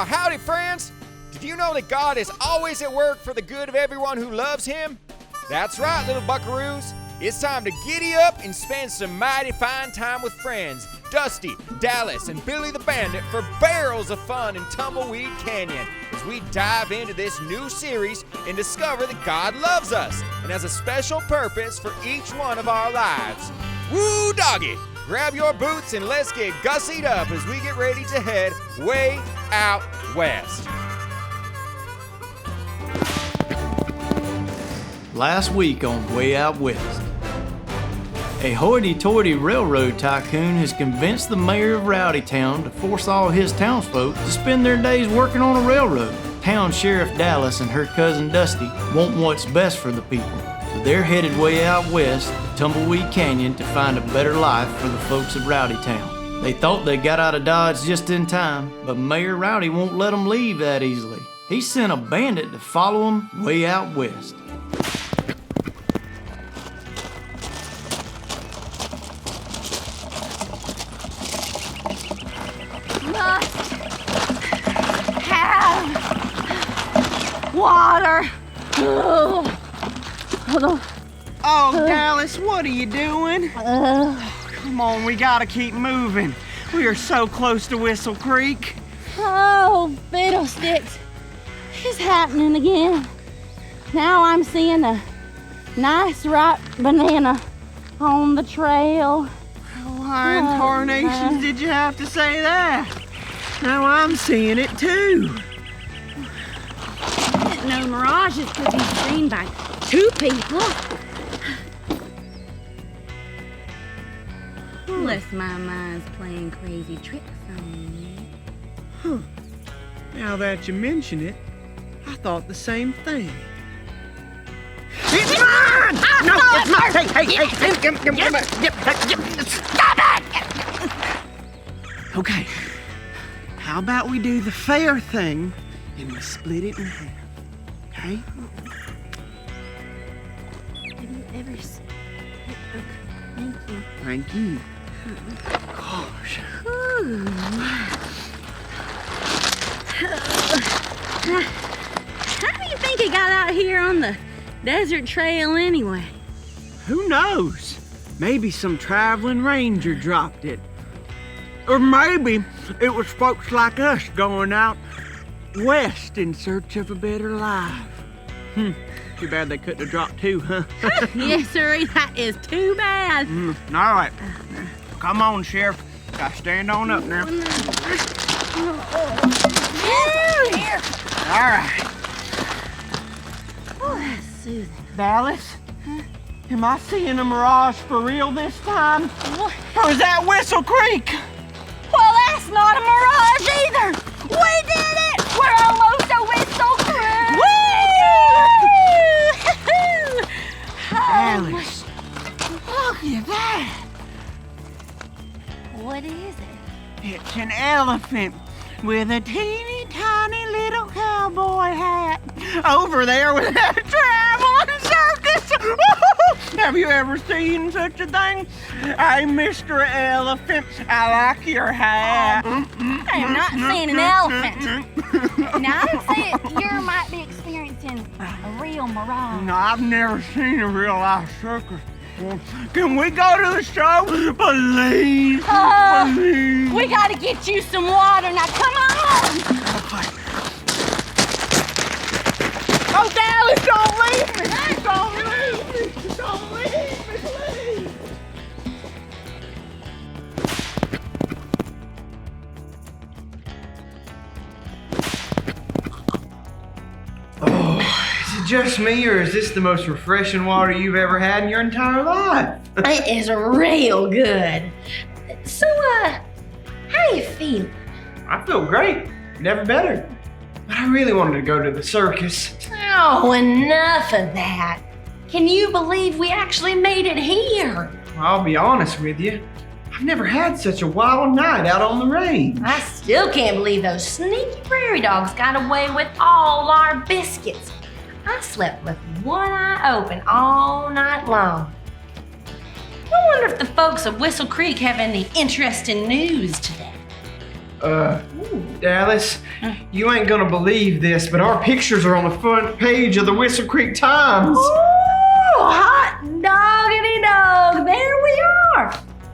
Oh, howdy, friends! Did you know that God is always at work for the good of everyone who loves Him? That's right, little buckaroos. It's time to giddy up and spend some mighty fine time with friends, Dusty, Dallas, and Billy the Bandit for barrels of fun in Tumbleweed Canyon as we dive into this new series and discover that God loves us and has a special purpose for each one of our lives. Woo doggy! Grab your boots and let's get gussied up as we get ready to head way out west. Last week on Way Out West, a hoity-toity railroad tycoon has convinced the mayor of Rowdytown to force all his townsfolk to spend their days working on a railroad. Town Sheriff Dallas and her cousin Dusty want what's best for the people, so they're headed way out west to Tumbleweed Canyon to find a better life for the folks of Rowdytown. They thought they got out of Dodge just in time, but Mayor Rowdy won't let them leave that easily. He sent a bandit to follow them way out west. Water. Oh, Dallas, what are you doing? Come on, we gotta keep moving. We are so close to Whistle Creek. Oh, fiddlesticks. It's happening again. Now I'm seeing a nice ripe banana on the trail. Why in tarnations did you have to say that? Now I'm seeing it too. No mirages could be seen by two people. Unless my mind's playing crazy tricks on me. Now that you mention it, I thought the same thing. It's mine! No, it's mine! Hey! Stop it! Okay, how about we do the fair thing and we split it in half? Okay? Have you ever seen... Okay, thank you. Thank you. Gosh. How do you think it got out here on the desert trail anyway? Who knows? Maybe some traveling ranger dropped it. Or maybe it was folks like us going out west in search of a better life. Too bad they couldn't have dropped two, huh? Yes, sir. That is too bad. All right. Come on, Sheriff. Gotta stand on up now. Here. All right. Oh, that's soothing. Dallas, am I seeing a mirage for real this time? Or is that Whistle Creek? Well, that's not a mirage either. We did it. We're almost a Whistle Creek. Woo! Dallas, look at that. What is it? It's an elephant with a teeny tiny little cowboy hat over there with that traveling circus. Have you ever seen such a thing? Hey, Mr. Elephant, I like your hat. I am not seeing an elephant. Now, I would say you might be experiencing a real mirage. No, I've never seen a real life circus. Can we go to the show? Please. Please. We gotta get you some water. Now, come on. Okay. Oh, Dallas, don't leave me. Don't leave me. Don't leave me, please. Oh, is it just me, or is this the most refreshing water you've ever had in your entire life? It is real good. So, how you feel? I feel great. Never better. But I really wanted to go to the circus. Oh, enough of that. Can you believe we actually made it here? I'll be honest with you. I've never had such a wild night out on the range. I still can't believe those sneaky prairie dogs got away with all our biscuits. I slept with one eye open all night long. I wonder if the folks of Whistle Creek have any interesting news today. Dallas, you ain't gonna believe this, but our pictures are on the front page of the Whistle Creek Times. Oh, hot doggity dog, there we are.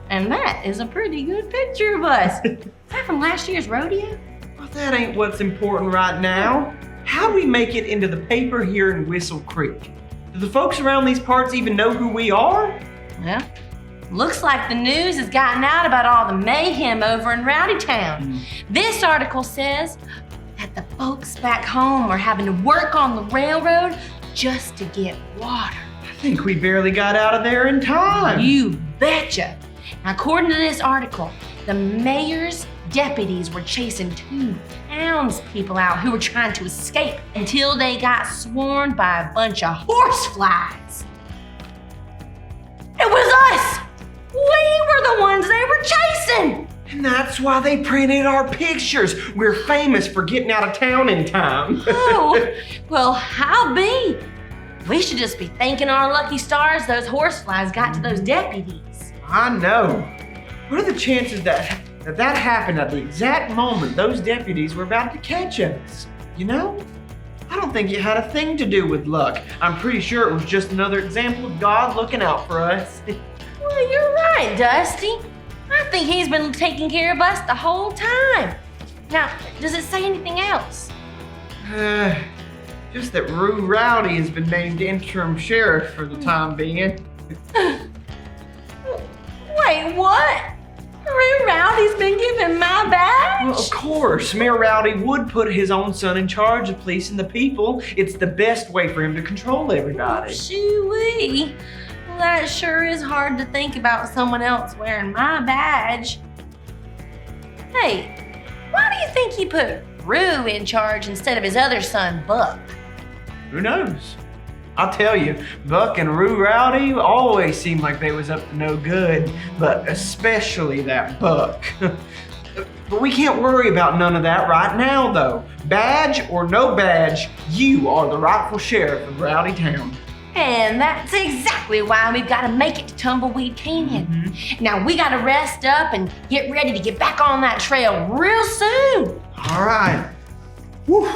And that is a pretty good picture of us. Is that from last year's rodeo? Well, that ain't what's important right now. How do we make it into the paper here in Whistle Creek? Do the folks around these parts even know who we are? Well, looks like the news has gotten out about all the mayhem over in Rowdy Town. This article says that the folks back home are having to work on the railroad just to get water. I think we barely got out of there in time. You betcha. Now, according to this article, the mayor's deputies were chasing 2 townspeople out who were trying to escape until they got swarmed by a bunch of horseflies. It was us! We were the ones they were chasing! And that's why they printed our pictures. We're famous for getting out of town in time. Oh, well, how be? We should just be thanking our lucky stars those horseflies got to those deputies. I know. What are the chances that happened at the exact moment those deputies were about to catch us? You know? I don't think it had a thing to do with luck. I'm pretty sure it was just another example of God looking out for us. Well, you're right, Dusty. I think he's been taking care of us the whole time. Now, does it say anything else? Just that Roo Rowdy has been named interim sheriff for the time being. Wait, what? Roo Rowdy's been given my badge? Well, of course, Mayor Rowdy would put his own son in charge of policing the people. It's the best way for him to control everybody. Shoo-wee. Well, that sure is hard to think about someone else wearing my badge. Hey, why do you think he put Roo in charge instead of his other son, Buck? Who knows? I'll tell you, Buck and Roo Rowdy always seemed like they was up to no good, but especially that Buck. But we can't worry about none of that right now, though. Badge or no badge, you are the rightful sheriff of Rowdy Town. And that's exactly why we've got to make it to Tumbleweed Canyon. Now we got to rest up and get ready to get back on that trail real soon. All right. Whew.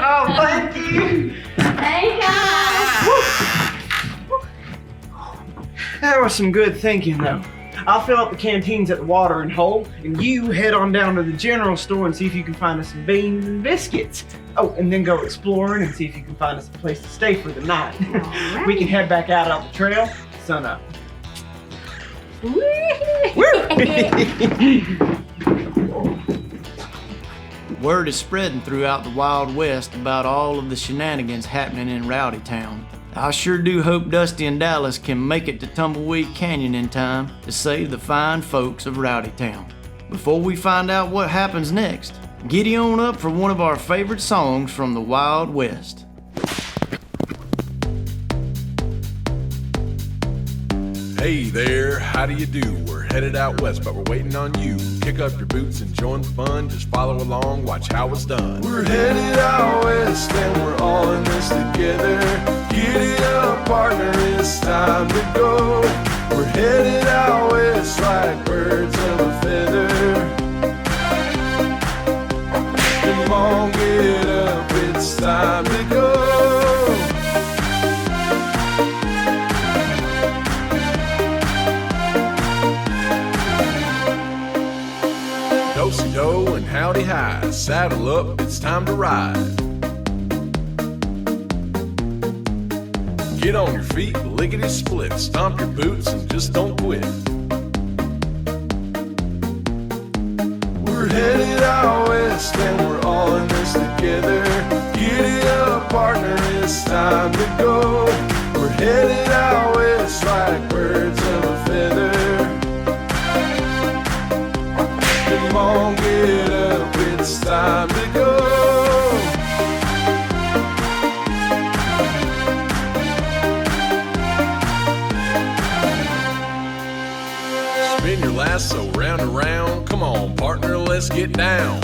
Oh, thank you. Hey guys. That was some good thinking, though. I'll fill up the canteens at the watering hole, and you head on down to the general store and see if you can find us some beans and biscuits. Oh, and then go exploring and see if you can find us a place to stay for the night. Right. We can head back out on the trail, sun up. Word is spreading throughout the Wild West about all of the shenanigans happening in Rowdy Town. I sure do hope Dusty and Dallas can make it to Tumbleweed Canyon in time to save the fine folks of Rowdy Town. Before we find out what happens next, giddy on up for one of our favorite songs from the Wild West. Hey there, how do you do? We're headed out west, but we're waiting on you. Kick up your boots and join the fun. Just follow along, watch how it's done. We're headed out west, and we're all in this together. Giddy up, partner, it's time to go. We're headed out west like birds of a feather. Come on, get up, it's time to go. Do-si-do and howdy hi, saddle up, it's time to ride. Get on your feet, lickety-split, stomp your boots and just don't quit. We're headed out west and we're all in this together. Giddy up, partner, it's time to go. We're headed out west like birds of a feather. Come on, get up, it's time to go. Spin your lasso round and round. Come on, partner, let's get down.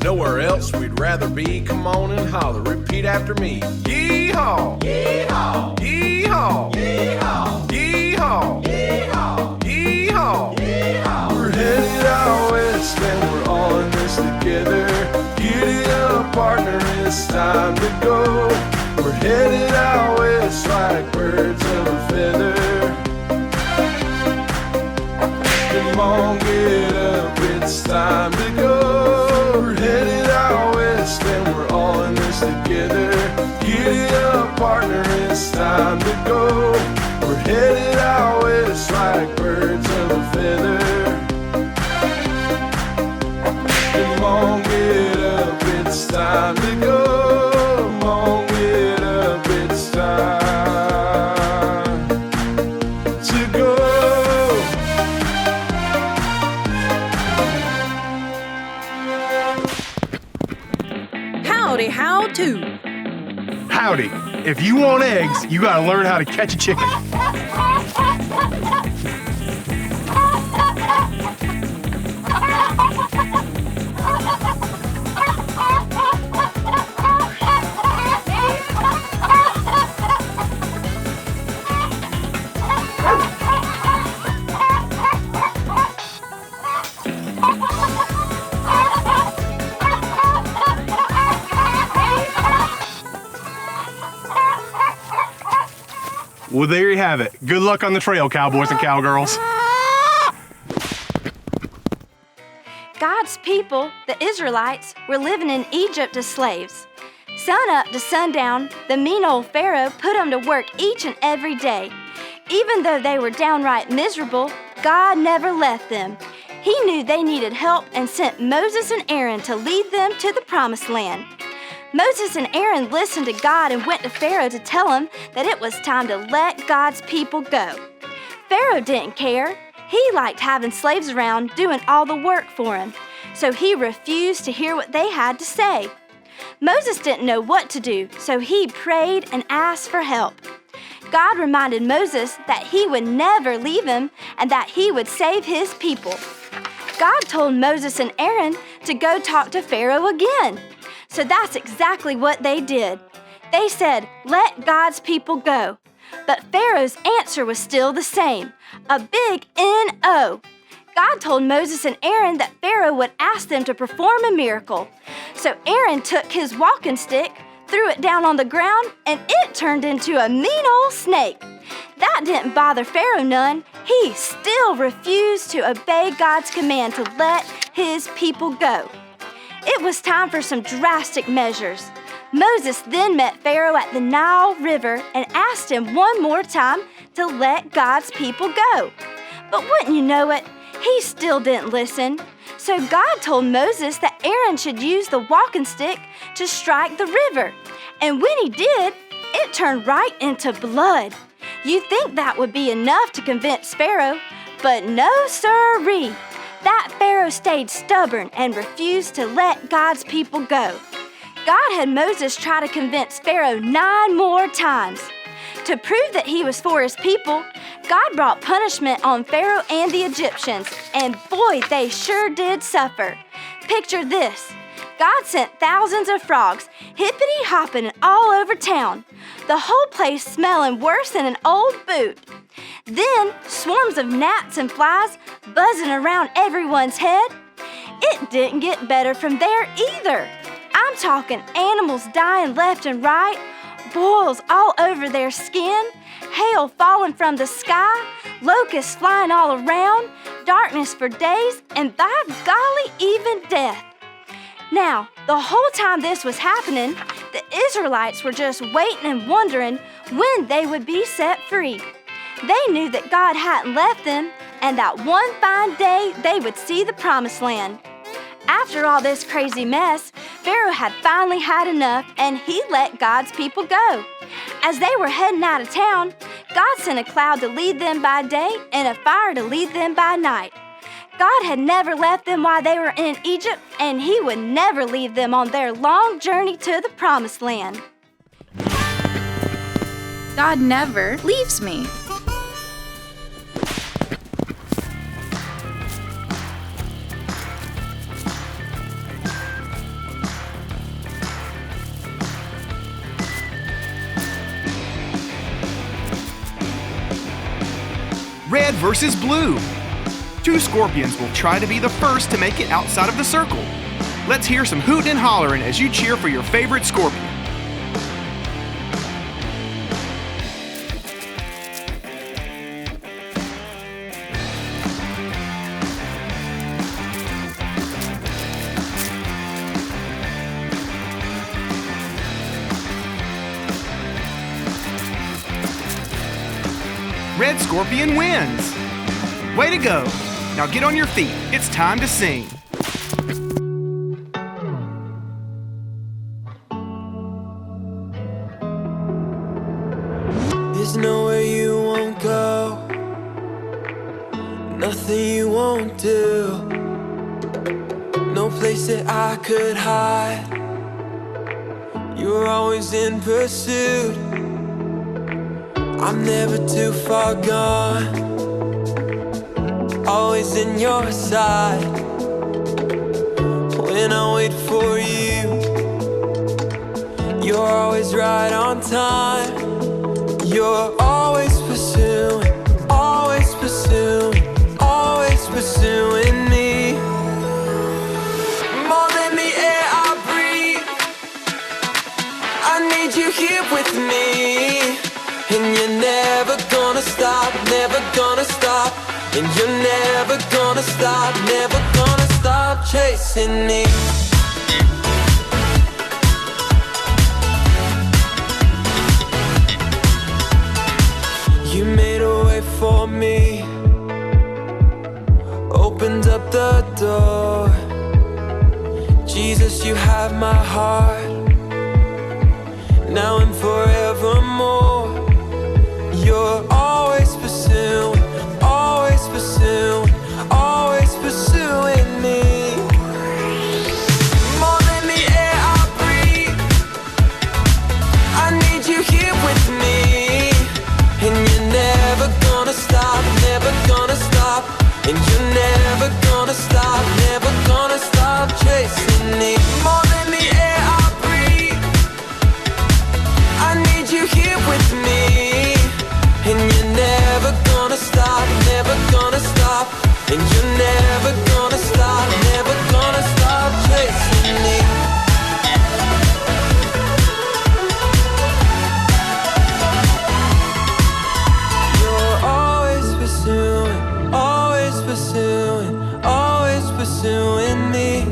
Nowhere else we'd rather be. Come on and holler, repeat after me. Yee-haw! Yee-haw! Yee-haw! Yee-haw! Yee-haw! Yee-haw! Yee-haw! Yee-haw! We're headed out west and we're all in this together. Giddy up, partner, it's time to go. We're headed out west like birds of a feather. Come on, get up, it's time to go. We're headed out west and we're all in this together. Giddy up, partner, it's time to go. We're headed out west like birds of a feather. Come on, get up, it's time to go. Come on, get up, it's time to go. Howdy, how to. Howdy. If you want eggs, you gotta learn how to catch a chicken. Well, there you have it. Good luck on the trail, cowboys and cowgirls. God's people, the Israelites, were living in Egypt as slaves. Sun up to sundown, the mean old Pharaoh put them to work each and every day. Even though they were downright miserable, God never left them. He knew they needed help and sent Moses and Aaron to lead them to the Promised Land. Moses and Aaron listened to God and went to Pharaoh to tell him that it was time to let God's people go. Pharaoh didn't care. He liked having slaves around doing all the work for him, so he refused to hear what they had to say. Moses didn't know what to do, so he prayed and asked for help. God reminded Moses that he would never leave him and that he would save his people. God told Moses and Aaron to go talk to Pharaoh again. So that's exactly what they did. They said, "Let God's people go." But Pharaoh's answer was still the same, a big N-O. God told Moses and Aaron that Pharaoh would ask them to perform a miracle. So Aaron took his walking stick, threw it down on the ground, and it turned into a mean old snake. That didn't bother Pharaoh none. He still refused to obey God's command to let his people go. It was time for some drastic measures. Moses then met Pharaoh at the Nile River and asked him one more time to let God's people go. But wouldn't you know it, he still didn't listen. So God told Moses that Aaron should use the walking stick to strike the river. And when he did, it turned right into blood. You'd think that would be enough to convince Pharaoh, but no sirree. That Pharaoh stayed stubborn and refused to let God's people go. God had Moses try to convince Pharaoh 9 more times. To prove that he was for his people, God brought punishment on Pharaoh and the Egyptians, and boy, they sure did suffer. Picture this. God sent thousands of frogs, hippity-hopping all over town, the whole place smelling worse than an old boot. Then, swarms of gnats and flies buzzing around everyone's head. It didn't get better from there either. I'm talking animals dying left and right, boils all over their skin, hail falling from the sky, locusts flying all around, darkness for days, and by golly, even death. Now, the whole time this was happening, the Israelites were just waiting and wondering when they would be set free. They knew that God hadn't left them, and that one fine day they would see the Promised Land. After all this crazy mess, Pharaoh had finally had enough, and he let God's people go. As they were heading out of town, God sent a cloud to lead them by day and a fire to lead them by night. God had never left them while they were in Egypt, and he would never leave them on their long journey to the Promised Land. God never leaves me. versus blue. 2 scorpions will try to be the first to make it outside of the circle. Let's hear some hooting and hollering as you cheer for your favorite scorpion. Red Scorpion wins! Way to go! Now get on your feet. It's time to sing. There's nowhere you won't go, nothing you won't do, no place that I could hide. You're always in pursuit. I'm never too far gone, always in your side. When I wait for you, you're always right on time. You're always pursuing, always pursuing, always pursuing me. More than the air I breathe, I need you here with me. And you're never gonna stop, never gonna stop. And you're never gonna stop, never gonna stop chasing me. You made a way for me, opened up the door. Jesus, you have my heart, now and forevermore. You're always pursuing, always pursuing, always pursuing me. More than the air I breathe, I need you here with me. And you're never gonna stop, never gonna stop. And you're never gonna stop, never gonna stop chasing me. More than the air I breathe, I need you here with me. And you're never gonna stop, never gonna stop. And you're never gonna stop, never gonna stop chasing me. You're always pursuing, always pursuing, always pursuing me.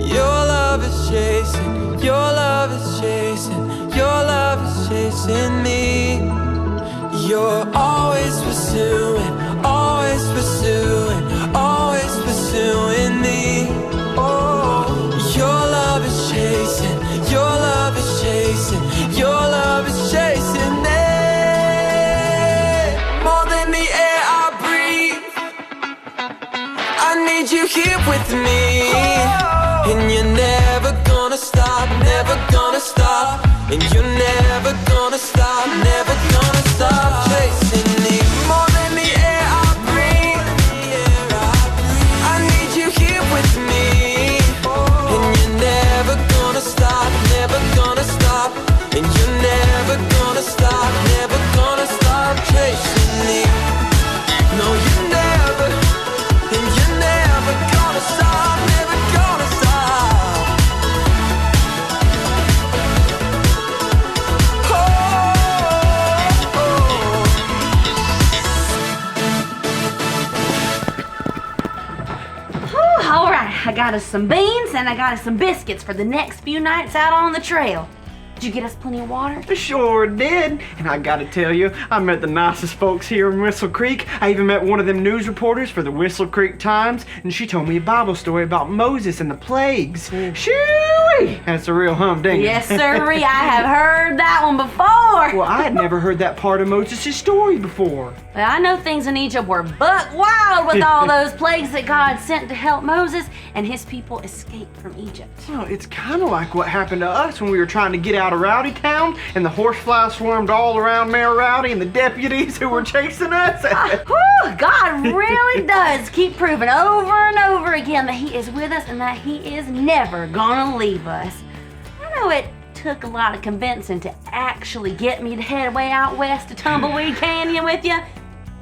Your love is chasing, your love is chasing, your love is chasing me. You're always pursuing, always pursuing, always pursuing me. Oh, your love is chasing, your love is chasing, your love is chasing me. More than the air I breathe, I need you here with me. And you're never gonna stop, never gonna stop. And you're never gonna stop, never gonna stop chasing me. More than the air I breathe, I need you here with me. And you're never gonna stop, never gonna stop. And you're never gonna stop, never gonna stop chasing me. No, you're never, and you're never gonna stop, never gonna stop. All right, I got us some beans and I got us some biscuits for the next few nights out on the trail. Did you get us plenty of water? Sure did. And I gotta tell you, I met the nicest folks here in Whistle Creek. I even met one of them news reporters for the Whistle Creek Times, and she told me a Bible story about Moses and the plagues. Shoo-wee! That's a real humdinger. Yes, sirree, I have heard that one before. Well, I had never heard that part of Moses' story before. Well, I know things in Egypt were buck wild with all those plagues that God sent to help Moses and his people escape from Egypt. Well, it's kind of like what happened to us when we were trying to get out of Rowdy Town and the horseflies swarmed all around Mayor Rowdy and the deputies who were chasing us. God really does keep proving over and over again that He is with us and that He is never gonna leave us. I know it took a lot of convincing to actually get me to head way out west to Tumbleweed Canyon with you,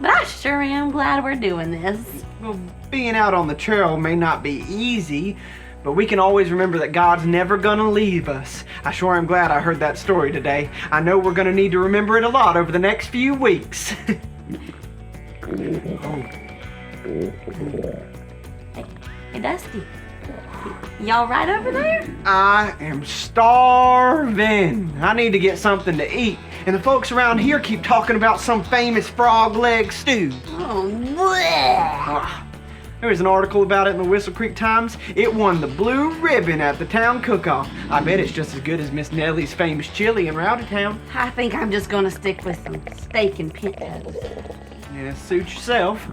but I sure am glad we're doing this. Well, being out on the trail may not be easy, but we can always remember that God's never gonna leave us. I sure am glad I heard that story today. I know we're gonna need to remember it a lot over the next few weeks. Hey, Dusty. Y'all right over there? I am starving. I need to get something to eat. And the folks around here keep talking about some famous frog leg stew. Oh, bleh. There was an article about it in the Whistle Creek Times. It won the blue ribbon at the town cook-off. I bet it's just as good as Miss Nellie's famous chili in Rowdy Town. I think I'm just gonna stick with some steak and pintos. Yeah, suit yourself.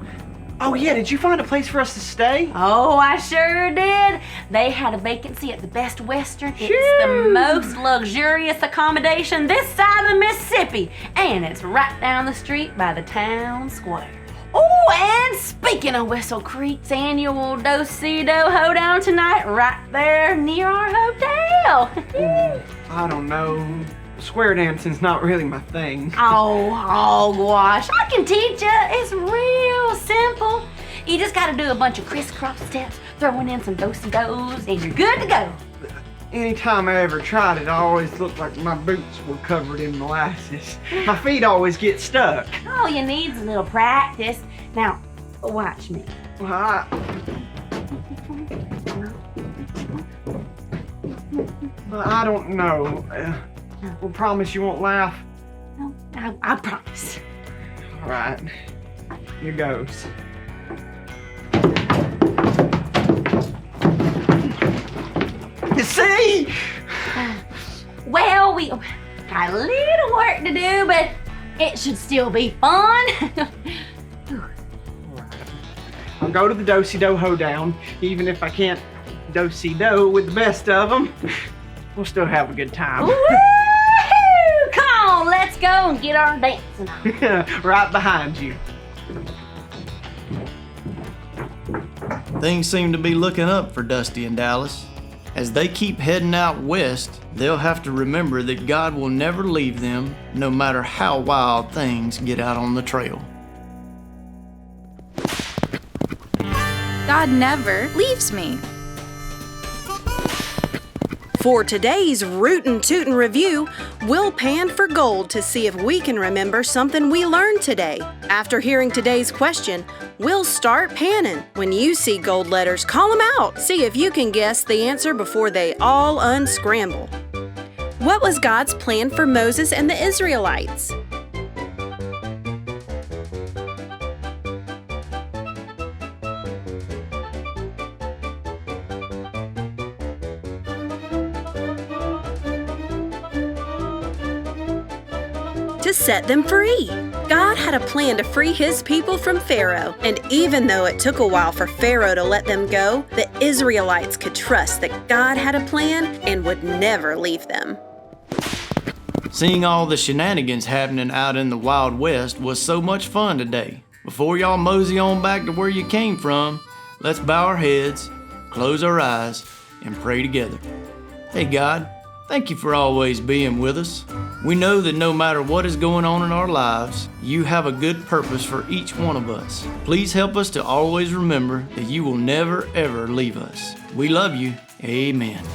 Oh yeah, did you find a place for us to stay? Oh, I sure did. They had a vacancy at the Best Western. It's the most luxurious accommodation this side of the Mississippi. And it's right down the street by the town square. Oh, and speaking of Whistle Creek's annual Do-Si-Do Hoedown tonight, right there near our hotel. I don't know. Square dancing's not really my thing. Oh, gosh. I can teach you. It's real simple. You just gotta do a bunch of crisscross steps, throwing in some do-si-dos, and you're good to go. Anytime I ever tried it, I always looked like my boots were covered in molasses. My feet always get stuck. All you need is a little practice. Now, watch me. Well, I don't know. We'll promise you won't laugh. No, I promise. All right, here goes. You see? Well, we got a little work to do, but it should still be fun. I'll go to the Do-Si-Do Hoedown, even if I can't do-si-do with the best of them. We'll still have a good time. Woo-hoo! Come on, let's go and get our dancing on. Right behind you. Things seem to be looking up for Dusty and Dallas. As they keep heading out west, they'll have to remember that God will never leave them, no matter how wild things get out on the trail. God never leaves me. For today's Rootin' Tootin' Review, we'll pan for gold to see if we can remember something we learned today. After hearing today's question, we'll start panning. When you see gold letters, call them out. See if you can guess the answer before they all unscramble. What was God's plan for Moses and the Israelites? To set them free. God had a plan to free his people from Pharaoh, and even though it took a while for Pharaoh to let them go, the Israelites could trust that God had a plan and would never leave them. Seeing all the shenanigans happening out in the Wild West was so much fun today. Before y'all mosey on back to where you came from, let's bow our heads, close our eyes, and pray together. Hey God, thank you for always being with us. We know that no matter what is going on in our lives, you have a good purpose for each one of us. Please help us to always remember that you will never ever leave us. We love you. Amen.